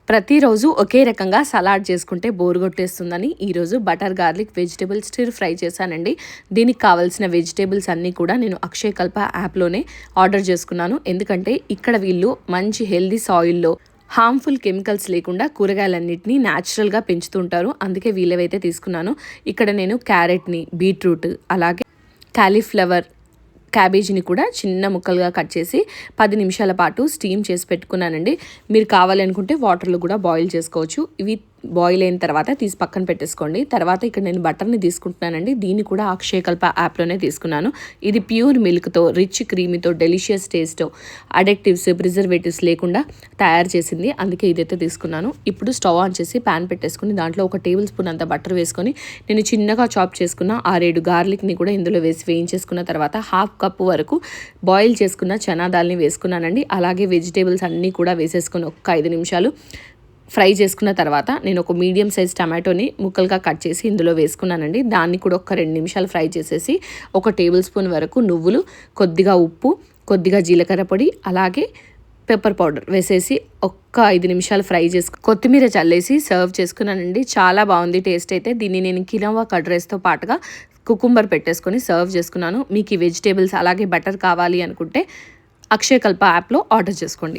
ప్రతిరోజు ఒకే రకంగా సలాడ్ చేసుకుంటే బోర్ కొట్టేస్తుందని ఈరోజు butter garlic vegetable stir fry చేశానండి. దీనికి కావాల్సిన వెజిటేబుల్స్ అన్నీ కూడా నేను అక్షయకల్ప యాప్లోనే ఆర్డర్ చేసుకున్నాను. ఎందుకంటే ఇక్కడ వీళ్ళు మంచి హెల్దీ సాయిల్లో హార్మ్ఫుల్ కెమికల్స్ లేకుండా కూరగాయలన్నింటినీ న్యాచురల్గా పెంచుతుంటారు. అందుకే వీళ్ళవైతే తీసుకున్నాను. ఇక్కడ నేను క్యారెట్ని, బీట్రూట్, అలాగే కాలీఫ్లవర్, క్యాబేజీని కూడా చిన్న ముక్కలుగా కట్ చేసి 10 నిమిషాల పాటు స్టీమ్ చేసి పెట్టుకున్నానండి. మీరు కావాలనుకుంటే వాటర్లో కూడా బాయిల్ చేసుకోవచ్చు. ఇవి బాయిల్ అయిన తర్వాత తీసి పక్కన పెట్టేసుకోండి. తర్వాత ఇక్కడ నేను బటర్ని తీసుకుంటున్నానండి. దీన్ని కూడా అక్షయకల్ప యాప్లోనే తీసుకున్నాను. ఇది ప్యూర్ మిల్క్తో, రిచ్ క్రీమీతో, డెలిషియస్ టేస్ట్, అడెక్టివ్స్, ప్రిజర్వేటివ్స్ లేకుండా తయారు చేసింది. అందుకే ఇదైతే తీసుకున్నాను. ఇప్పుడు స్టవ్ ఆన్ చేసి ప్యాన్ పెట్టేసుకుని దాంట్లో 1 టేబుల్ స్పూన్ అంత బటర్ వేసుకొని నేను చిన్నగా చాప్ చేసుకున్న 6-7 గార్లిక్ని కూడా ఇందులో వేసి వేయించేసుకున్న తర్వాత 1/2 కప్పు వరకు బాయిల్ చేసుకున్న చనా దాల్ని వేసుకున్నానండి. అలాగే వెజిటేబుల్స్ అన్నీ కూడా వేసేసుకొని 5 నిమిషాలు ఫ్రై చేసుకున్న తర్వాత నేను ఒక మీడియం సైజ్ టమాటోని ముక్కలుగా కట్ చేసి ఇందులో వేసుకున్నానండి. దాన్ని కూడా 2 నిమిషాలు ఫ్రై చేసేసి 1 టేబుల్ స్పూన్ వరకు నువ్వులు, కొద్దిగా ఉప్పు, కొద్దిగా జీలకర్ర పొడి, అలాగే పెప్పర్ పౌడర్ వేసేసి 5 నిమిషాలు ఫ్రై కొత్తిమీర చల్లేసి సర్వ్ చేసుకున్నానండి. చాలా బాగుంది టేస్ట్ అయితే. దీన్ని నేను కినోవా కర్డ్ రైస్తో పాటుగా కుకుంబర్ పెట్టేసుకొని సర్వ్ చేసుకున్నాను. మీకు ఈ వెజిటేబుల్స్ అలాగే బటర్ కావాలి అనుకుంటే అక్షయకల్ప యాప్లో ఆర్డర్ చేసుకోండి.